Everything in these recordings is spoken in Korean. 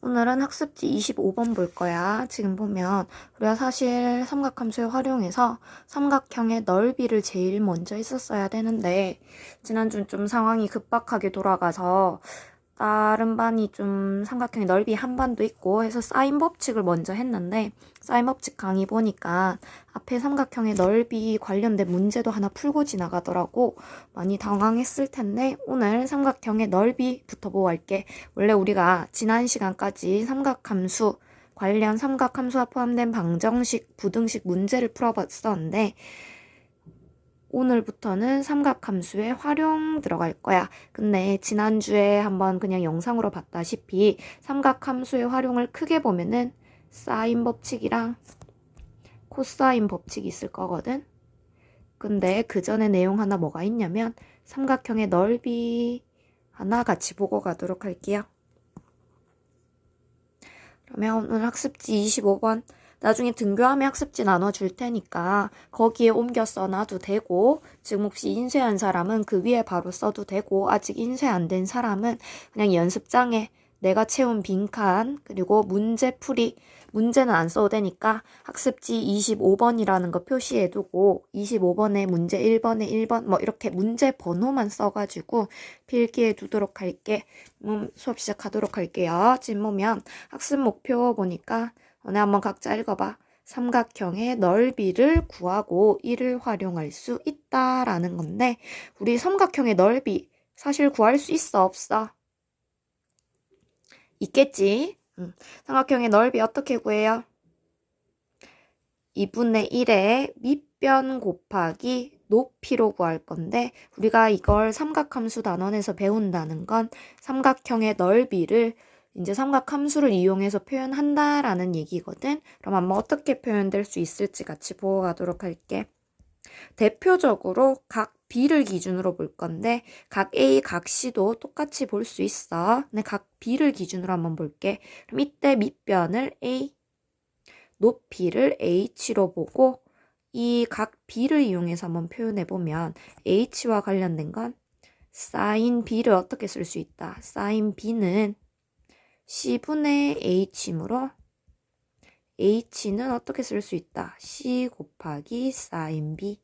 오늘은 학습지 25번 볼 거야. 지금 보면 우리가 사실 삼각함수를 활용해서 삼각형의 넓이를 제일 먼저 했었어야 되는데 지난주는 좀 상황이 급박하게 돌아가서 다른 반이 좀 삼각형의 넓이 한 반도 있고 해서 사인 법칙을 먼저 했는데 사인 법칙 강의 보니까 앞에 삼각형의 넓이 관련된 문제도 하나 풀고 지나가더라고. 많이 당황했을 텐데 오늘 삼각형의 넓이부터 보고 할게. 원래 우리가 지난 시간까지 삼각함수 관련 삼각함수와 포함된 방정식, 부등식 문제를 풀어봤었는데 오늘부터는 삼각함수의 활용 들어갈 거야. 근데 지난주에 한번 그냥 영상으로 봤다시피 삼각함수의 활용을 크게 보면은 사인 법칙이랑 코사인 법칙이 있을 거거든. 근데 그 전에 내용 하나 뭐가 있냐면 삼각형의 넓이 하나 같이 보고 가도록 할게요. 그러면 오늘 학습지 25번 나중에 등교하면 학습지 나눠줄 테니까 거기에 옮겨 써놔도 되고 지금 혹시 인쇄한 사람은 그 위에 바로 써도 되고 아직 인쇄 안 된 사람은 그냥 연습장에 내가 채운 빈칸 그리고 문제풀이 문제는 안 써도 되니까 학습지 25번이라는 거 표시해두고 25번에 문제 1번에 1번 뭐 이렇게 문제 번호만 써가지고 필기해 두도록 할게. 수업 시작하도록 할게요. 지금 보면 학습 목표 보니까 오늘 한번 각자 읽어봐. 삼각형의 넓이를 구하고 이를 활용할 수 있다라는 건데 우리 삼각형의 넓이 사실 구할 수 있어 없어? 있겠지? 삼각형의 넓이 어떻게 구해요? 2분의 1의 밑변 곱하기 높이로 구할 건데 우리가 이걸 삼각함수 단원에서 배운다는 건 삼각형의 넓이를 이제 삼각함수를 이용해서 표현한다라는 얘기거든. 그럼 한번 어떻게 표현될 수 있을지 같이 보고 가도록 할게. 대표적으로 각 B를 기준으로 볼 건데 각 A, 각 C도 똑같이 볼 수 있어. 근데 각 B를 기준으로 한번 볼게. 그럼 이때 밑변을 A, 높이를 H로 보고 이 각 B를 이용해서 한번 표현해보면 H와 관련된 건 사인 B를 어떻게 쓸 수 있다. 사인 B는 C분의 H이므로 H는 어떻게 쓸 수 있다. C 곱하기 사인 B.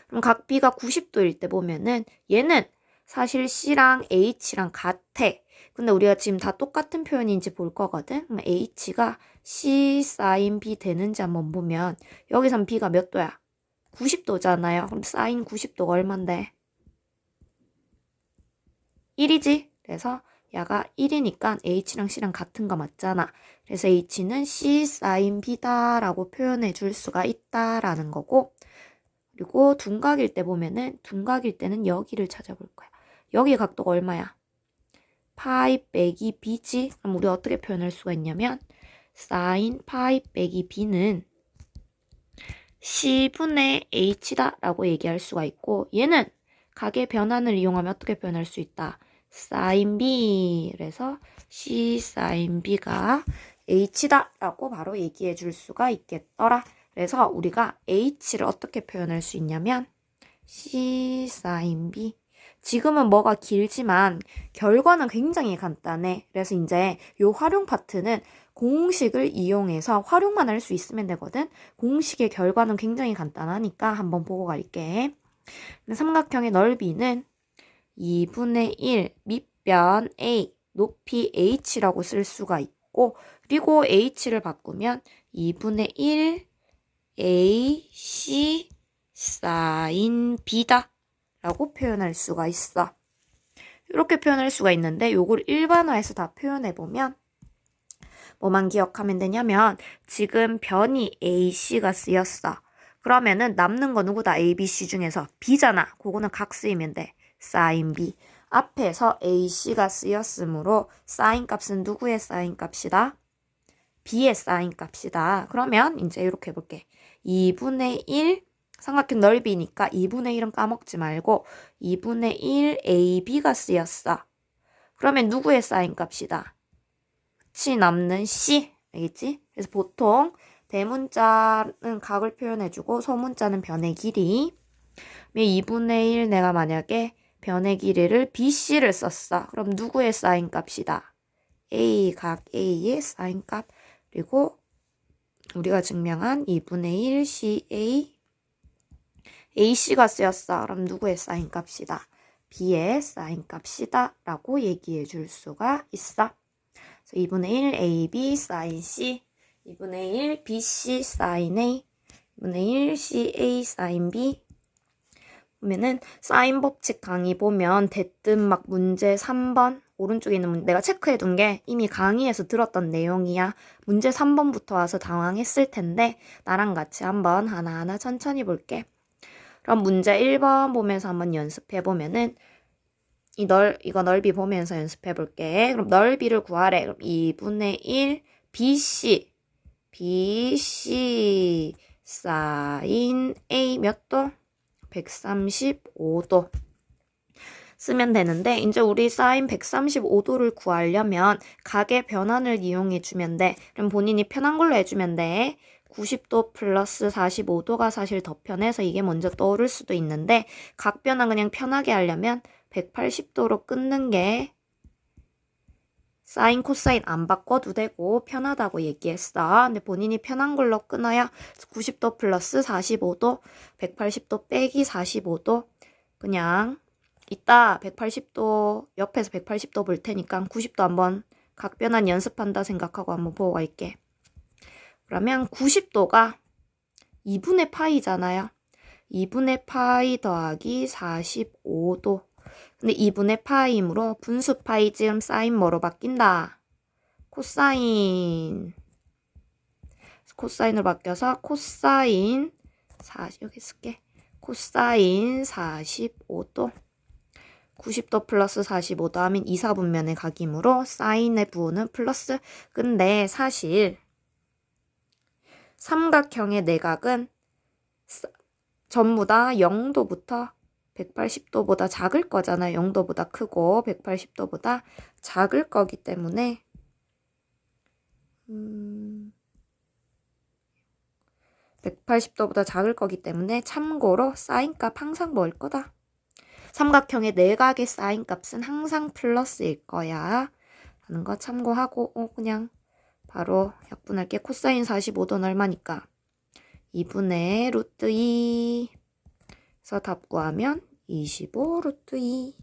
그럼 각 B가 90도일 때 보면은 얘는 사실 C랑 H랑 같아. 근데 우리가 지금 다 똑같은 표현인지 볼 거거든. 그럼 H가 C 사인 B 되는지 한번 보면 여기선 B가 몇 도야? 90도잖아요. 그럼 사인 90도가 얼만데? 1이지? 그래서 야가 1이니까 H랑 C랑 같은 거 맞잖아. 그래서 H는 C 사인 B다라고 표현해 줄 수가 있다라는 거고 그리고 둔각일 때 보면은 둔각일 때는 여기를 찾아볼 거야. 여기 각도가 얼마야? 파이 빼기 b지? 그럼 우리 어떻게 표현할 수가 있냐면 사인 파이 빼기 b는 c분의 h다 라고 얘기할 수가 있고 얘는 각의 변환을 이용하면 어떻게 표현할 수 있다? 사인 b 그래서 c 사인 b가 h다 라고 바로 얘기해 줄 수가 있겠더라. 그래서 우리가 h를 어떻게 표현할 수 있냐면 c 사인 b 지금은 뭐가 길지만 결과는 굉장히 간단해. 그래서 이제 요 활용 파트는 공식을 이용해서 활용만 할 수 있으면 되거든. 공식의 결과는 굉장히 간단하니까 한번 보고 갈게. 삼각형의 넓이는 2분의 1 밑변 A 높이 H라고 쓸 수가 있고 그리고 H를 바꾸면 2분의 1 AC 사인 B다 라고 표현할 수가 있어. 이렇게 표현할 수가 있는데 요걸 일반화해서 다 표현해보면 뭐만 기억하면 되냐면 지금 변이 AC가 쓰였어. 그러면은 남는 거 누구다? A, B, C 중에서 B잖아. 그거는 각 쓰이면 돼. 사인 B. 앞에서 AC가 쓰였으므로 사인 값은 누구의 사인 값이다? B의 사인 값이다. 그러면 이제 이렇게 해볼게. 2분의 1 삼각형 넓이니까 2분의 1은 까먹지 말고 2분의 1 AB가 쓰였어. 그러면 누구의 사인 값이다? 끝이 남는 C. 알겠지? 그래서 보통 대문자는 각을 표현해주고 소문자는 변의 길이. 2분의 1 내가 만약에 변의 길이를 BC를 썼어. 그럼 누구의 사인 값이다? A 각 A의 사인값 그리고 우리가 증명한 2분의 1 CA AC가 쓰였어. 그럼 누구의 사인값이다? B의 사인값이다 라고 얘기해 줄 수가 있어. 그래서 2분의 1 AB 사인 C 2분의 1 BC 사인 A 2분의 1 CA 사인 B 보면은 사인 법칙 강의 보면 대뜸 막 문제 3번 오른쪽에 있는 문제 내가 체크해 둔 게 이미 강의에서 들었던 내용이야. 문제 3번부터 와서 당황했을 텐데 나랑 같이 한번 하나하나 천천히 볼게. 그럼 문제 1번 보면서 한번 연습해 보면은 이거 넓이 보면서 연습해 볼게. 그럼 넓이를 구하래. 그럼 2분의 1 BC 사인 A 몇 도? 135도 쓰면 되는데 이제 우리 사인 135도를 구하려면 각의 변환을 이용해 주면 돼. 그럼 본인이 편한 걸로 해주면 돼. 90도 플러스 45도가 사실 더 편해서 이게 먼저 떠오를 수도 있는데 각 변환 그냥 편하게 하려면 180도로 끊는 게 사인 코사인 안 바꿔도 되고 편하다고 얘기했어. 근데 본인이 편한 걸로 끊어야 90도 플러스 45도 180도 빼기 45도 그냥 이따 180도 옆에서 180도 볼 테니까 90도 한번 각 변환 연습한다 생각하고 한번 보고 갈게. 그러면 90도가 2분의 파이잖아요. 2분의 파이 더하기 45도. 근데 2분의 파이이므로 분수 파이 지금 사인 뭐로 바뀐다? 코사인. 코사인으로 바뀌어서 코사인 40 여기 쓸게. 코사인 45도. 90도 플러스 45도 하면 2, 4분면의 각이므로 사인의 부호는 플러스. 근데 사실 삼각형의 내각은 전부 다 0도부터 180도보다 작을 거잖아요. 0도보다 크고 180도보다 작을 거기 때문에 180도보다 작을 거기 때문에 참고로 사인값 항상 뭐일 거다? 삼각형의 내각의 사인값은 항상 플러스일 거야. 하는 거 참고하고 그냥 바로 약분할게. 코사인 45도는 얼마니까? 2분의 루트 2 그래서 답 구하면 25 루트 2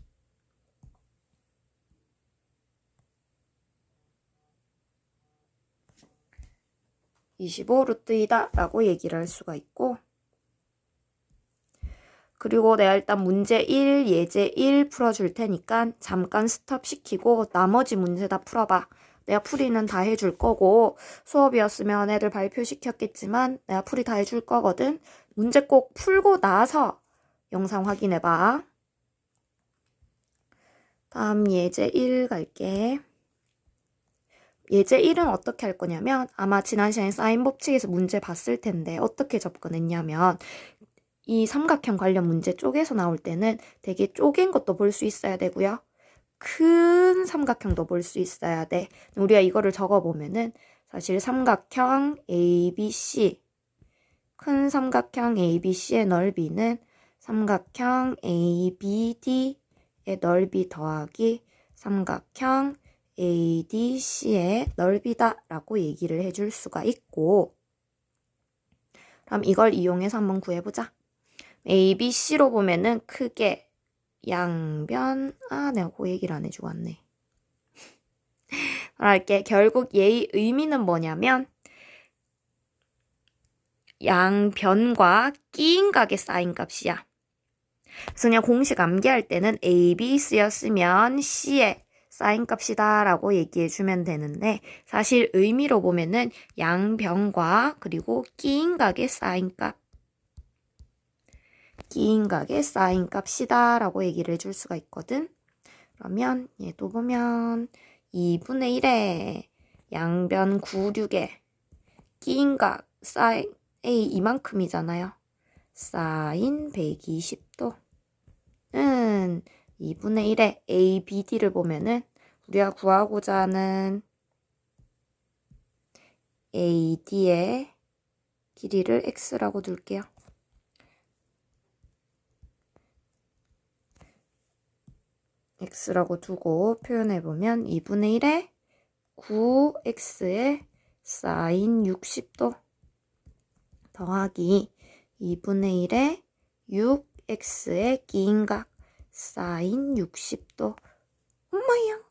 25 루트 2다 라고 얘기를 할 수가 있고 그리고 내가 일단 문제 1, 예제 1 풀어줄 테니까 잠깐 스톱 시키고 나머지 문제 다 풀어봐. 내가 풀이는 다 해줄 거고 수업이었으면 애들 발표시켰겠지만 내가 풀이 다 해줄 거거든. 문제 꼭 풀고 나서 영상 확인해봐. 다음 예제 1 갈게. 예제 1은 어떻게 할 거냐면 아마 지난 시간에 사인 법칙에서 문제 봤을 텐데 어떻게 접근했냐면 이 삼각형 관련 문제 쪼개서 나올 때는 되게 쪼갠 것도 볼 수 있어야 되고요. 큰 삼각형도 볼 수 있어야 돼. 우리가 이거를 적어보면은 사실 삼각형 ABC 큰 삼각형 ABC의 넓이는 삼각형 ABD의 넓이 더하기 삼각형 ADC의 넓이다 라고 얘기를 해줄 수가 있고 그럼 이걸 이용해서 한번 구해보자. ABC로 보면은 크게 양변 내가 그 얘기를 안 해주고 왔네. 말할게. 결국 얘의 의미는 뭐냐면 양변과 끼인 각의 사인 값이야. 그래서 그냥 공식 암기할 때는 A, B 쓰였으면 C의 사인 값이다 라고 얘기해 주면 되는데 사실 의미로 보면은 양변과 그리고 끼인 각의 사인 값 끼인 각의 사인 값이다 라고 얘기를 해줄 수가 있거든. 그러면 얘도 보면 2분의 1에 양변 96에 끼인 각 사인 A 이만큼이잖아요. 사인 120도는 2분의 1에 A, B, D를 보면은 우리가 구하고자 하는 AD의 길이를 X라고 둘게요. X라고 두고 표현해보면 2분의 1에 9x의 사인 60도 더하기 2분의 1의 6x의 기인각 사인 60도. 엄마야.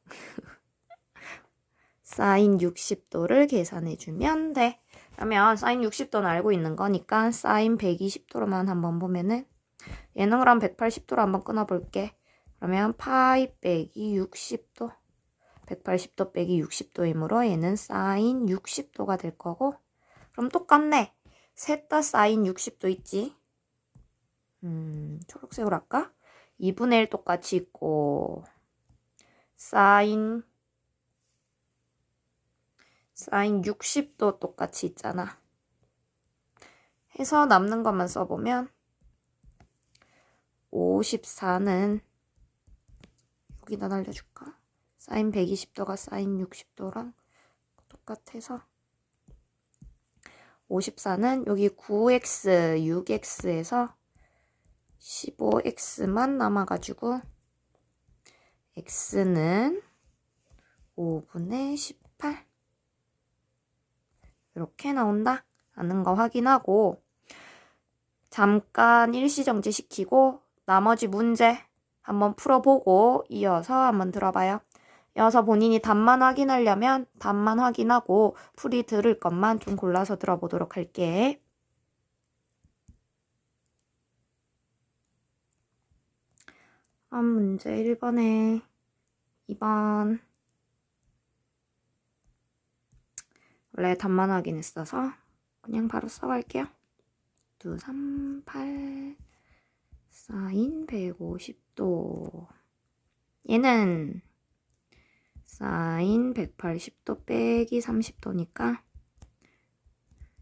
사인 60도를 계산해주면 돼. 그러면 사인 60도는 알고 있는 거니까 사인 120도로만 한번 보면은 얘는 그럼 180도로 한번 끊어볼게. 그러면 파이 빼기 60도 180도 빼기 60도이므로 얘는 사인 60도가 될 거고, 그럼 똑같네. 셋 다 사인 60도 있지. 초록색으로 할까? 2분의 1 똑같이 있고 사인 60도 똑같이 있잖아. 해서 남는 것만 써보면 54는 여기다 날려줄까? 사인 120도가 사인 60도랑 똑같아서 54는 여기 9x, 6x에서 15x만 남아가지고 x는 5분의 18 이렇게 나온다 라는 거 확인하고, 잠깐 일시정지 시키고 나머지 문제 한번 풀어보고 이어서 한번 들어봐요. 이어서 본인이 답만 확인하려면 답만 확인하고 풀이 들을 것만 좀 골라서 들어보도록 할게. 다음 문제 1번에 2번. 원래 답만 확인했어서 그냥 바로 써갈게요. 2, 3, 8 사인 150도. 얘는 사인 180도 빼기 30도니까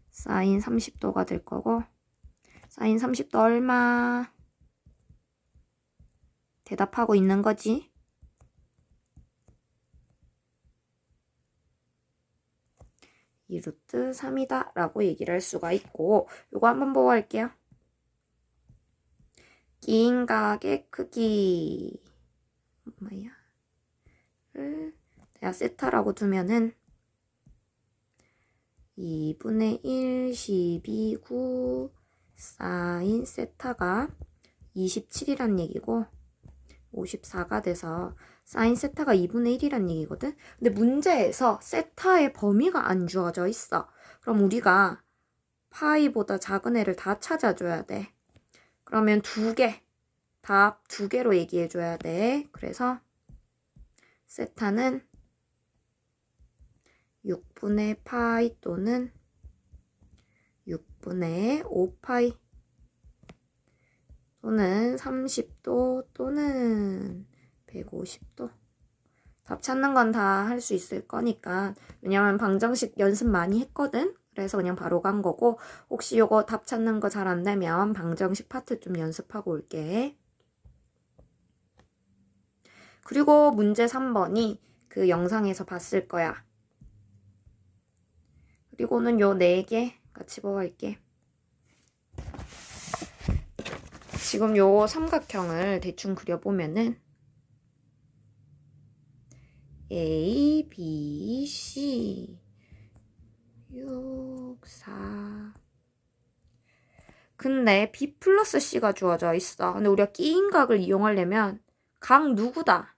사인 30도가 될 거고, 사인 30도 얼마? 대답하고 있는 거지. 2루트 3이다 라고 얘기를 할 수가 있고, 요거 한번 보고 할게요. 기인각의 크기 뭐야? 내가 세타라고 두면은 2분의 1, 12, 9 사인 세타가 27이란 얘기고 54가 돼서 사인 세타가 2분의 1이란 얘기거든. 근데 문제에서 세타의 범위가 안 주어져 있어. 그럼 우리가 파이보다 작은 애를 다 찾아줘야 돼. 그러면 답 두 개로 얘기해줘야 돼. 그래서 세타는 6분의 파이 또는 6분의 5파이 또는 30도 또는 150도. 답 찾는 건 다 할 수 있을 거니까. 왜냐면 방정식 연습 많이 했거든. 그래서 그냥 바로 간 거고, 혹시 요거 답 찾는 거 잘 안 되면 방정식 파트 좀 연습하고 올게. 그리고 문제 3번이 그 영상에서 봤을 거야. 그리고는 요 4개 같이 보고 갈게. 지금 요 삼각형을 대충 그려보면은 A, B, C 6, 4. 근데 B 플러스 C가 주어져 있어. 근데 우리가 끼인각을 이용하려면 각 누구다?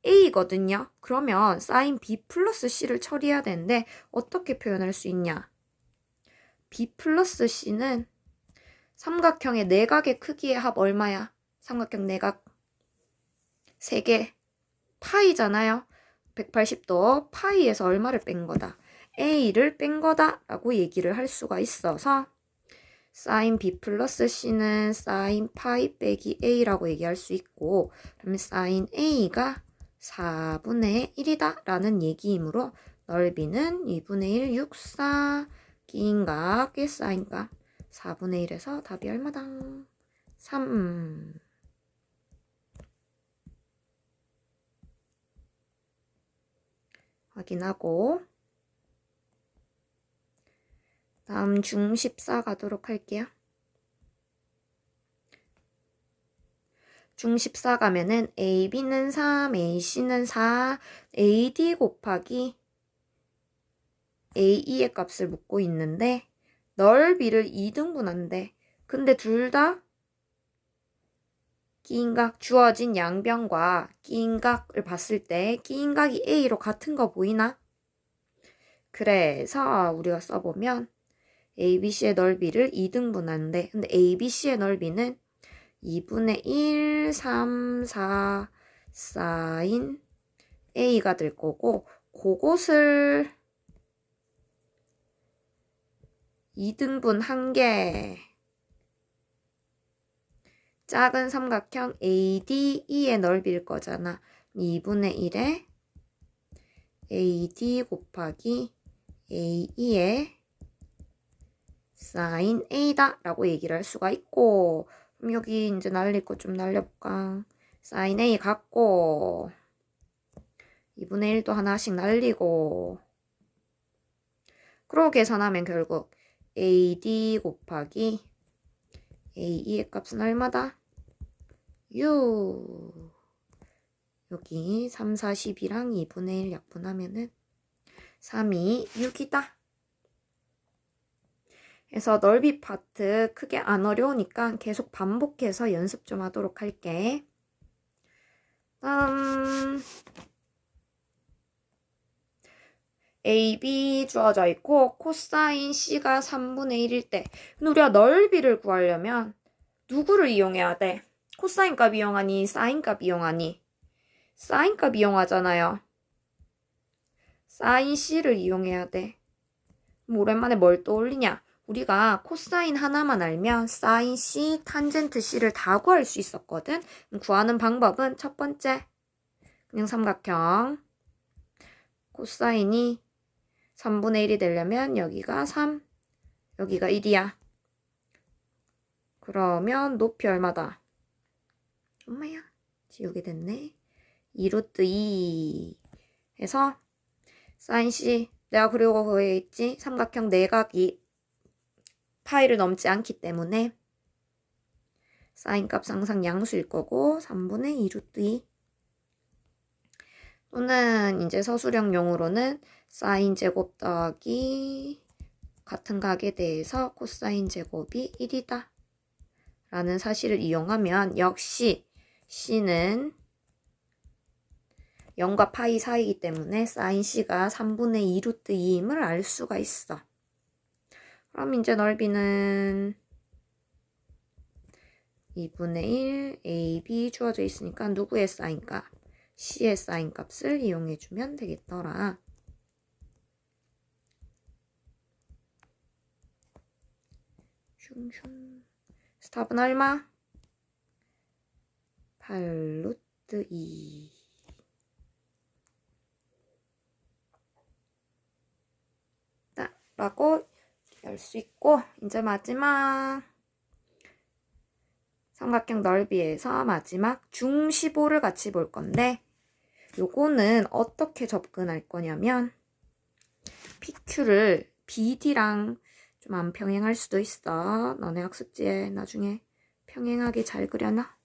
A거든요. 그러면 사인 B 플러스 C를 처리해야 되는데 어떻게 표현할 수 있냐? B 플러스 C는 삼각형의 내각의 크기의 합 얼마야? 삼각형 내각 3개 파이잖아요. 180도 파이에서 얼마를 뺀 거다? A를 뺀 거다 라고 얘기를 할 수가 있어서 사인 B 플러스 C는 사인 파이 빼기 A라고 얘기할 수 있고, 그러면 사인 A가 4분의 1이다 라는 얘기이므로 넓이는 2분의 1, 6, 4 기인각의 사인값 4분의 1에서 답이 얼마다? 3. 확인하고 다음 중 14 가도록 할게요. 중 14 가면은 AB는 3, AC는 4, AD 곱하기 AE의 값을 묻고 있는데 넓이를 2등분한대. 근데 둘 다 끼인각, 주어진 양변과 끼인각을 봤을 때 끼인각이 A로 같은 거 보이나? 그래서 우리가 써보면 ABC의 넓이를 2등분하는데 근데 ABC의 넓이는 2분의 1, 3, 4 사인 A가 될 거고 그것을 2등분 한 개 작은 삼각형 ADE의 넓이일 거잖아. 2분의 1에 AD 곱하기 AE의 사인 A다 라고 얘기를 할 수가 있고 그럼 여기 이제 날릴 거 좀 날려볼까? 사인 A 같고 2분의 1도 하나씩 날리고 그러고 계산하면 결국 AD 곱하기 AE의 값은 얼마다? 6 여기 3, 4, 12랑 2분의 1 약분하면은 3이 6이다. 그래서 넓이 파트 크게 안 어려우니까 계속 반복해서 연습 좀 하도록 할게. AB 주어져 있고 코사인 C가 3분의 1일 때 근데 우리가 넓이를 구하려면 누구를 이용해야 돼? 코사인 값 이용하니? 사인 값 이용하니? 사인 값 이용하잖아요. 사인 C를 이용해야 돼. 그럼 오랜만에 뭘 떠올리냐? 우리가 코사인 하나만 알면 사인 C, 탄젠트 C를 다 구할 수 있었거든. 구하는 방법은 첫 번째, 그냥 삼각형. 코사인이 3분의 1이 되려면 여기가 3, 여기가 1이야. 그러면 높이 얼마다? 엄마야, 지우게 됐네. 2루트 2 해서 사인 C, 내가 그리고 거기에 있지? 삼각형 내각이 파이를 넘지 않기 때문에 사인 값 항상 양수일 거고 3분의 2루트 2 또는 이제 서술형용으로는 사인 제곱 더하기 같은 각에 대해서 코사인 제곱이 1이다 라는 사실을 이용하면 역시 C는 0과 파이 사이이기 때문에 사인 C가 3분의 2루트 2임을 알 수가 있어. 그럼 이제 넓이는 2분의 1 AB 주어져 있으니까 누구의 사인값? C의 사인값을 이용해주면 되겠더라. 슝슝. 스탑은 얼마? 8루트 2 라고 열 수 있고 이제 마지막 삼각형 넓이에서 마지막 중15를 같이 볼 건데 요거는 어떻게 접근할 거냐면 PQ를 BD랑 좀 안 평행할 수도 있어. 너네 학습지에 나중에 평행하게 잘 그려놔.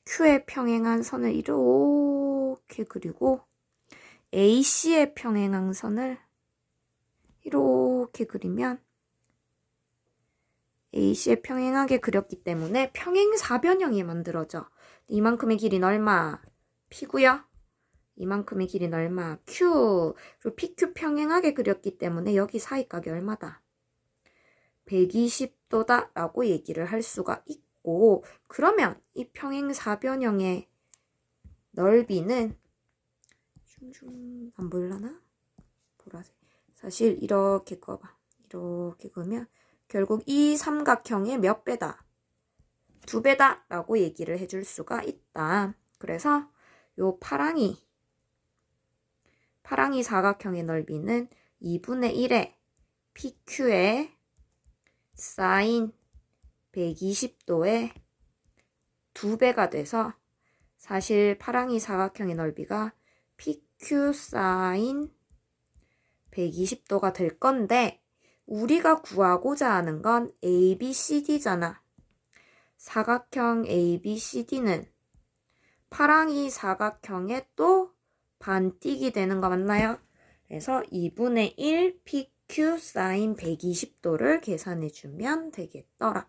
Q에 평행한 선을 이렇게 그리고 AC에 평행한 선을 이렇게 그리면 AC에 평행하게 그렸기 때문에 평행사변형이 만들어져. 이만큼의 길이는 얼마? P고요. 이만큼의 길이는 얼마? Q. 그리고 PQ 평행하게 그렸기 때문에 여기 사이각이 얼마다? 120도다 라고 얘기를 할 수가 있고 그러면 이 평행사변형의 넓이는 안 보일라나? 보라색. 사실 이렇게 그어봐. 이렇게 그으면 결국 이 삼각형의 몇 배다? 2배다 라고 얘기를 해줄 수가 있다. 그래서 요 파랑이 사각형의 넓이는 2분의 1의 PQ의 사인 120도의 2배가 돼서 사실 파랑이 사각형의 넓이가 PQ 사인 120도가 될 건데 우리가 구하고자 하는 건 ABCD잖아. 사각형 ABCD는 파랑이 사각형의 또 반띄기 되는 거 맞나요? 그래서 2분의 1 PQ 사인 120도를 계산해주면 되겠더라.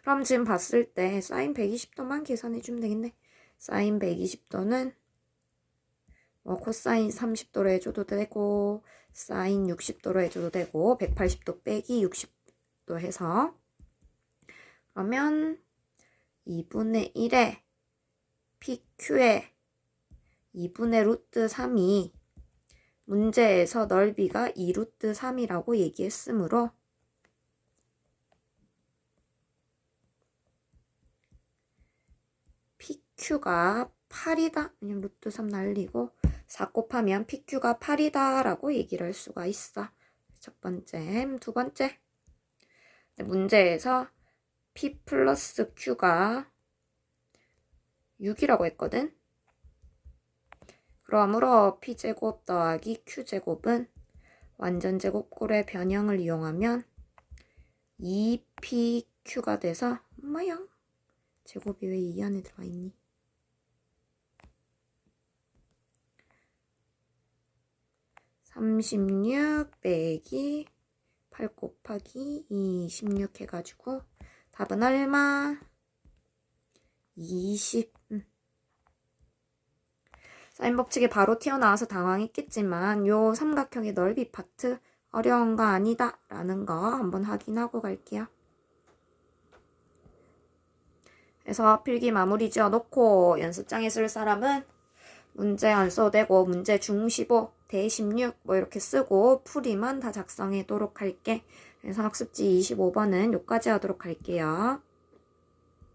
그럼 지금 봤을 때 사인 120도만 계산해주면 되겠네. 사인 120도는 뭐 코사인 30도로 해줘도 되고 사인 60도로 해줘도 되고 180도 빼기 60도 해서 그러면 2분의 1에 PQ에 2분의 루트 3이 문제에서 넓이가 2 루트 3이라고 얘기했으므로 PQ가 8이다. 왜냐면 루트 3 날리고 4 곱하면 PQ가 8이다 라고 얘기를 할 수가 있어. 첫 번째. 두 번째. 문제에서 P 플러스 Q가 6이라고 했거든. 그러므로 P제곱 더하기 Q제곱은 완전제곱꼴의 변형을 이용하면 2PQ가 돼서 뭐야? 제곱이 왜 이 안에 들어가 있니? 36 빼기 8 곱하기 26 해가지고 답은 얼마? 20. 사인 법칙이 바로 튀어나와서 당황했겠지만 요 삼각형의 넓이 파트 어려운 거 아니다 라는 거 한번 확인하고 갈게요. 그래서 필기 마무리 지어놓고 연습장에 쓸 사람은 문제 안 써도 되고 문제 중15, 대16 뭐 이렇게 쓰고 풀이만 다 작성하도록 할게. 그래서 학습지 25번은 여기까지 하도록 할게요.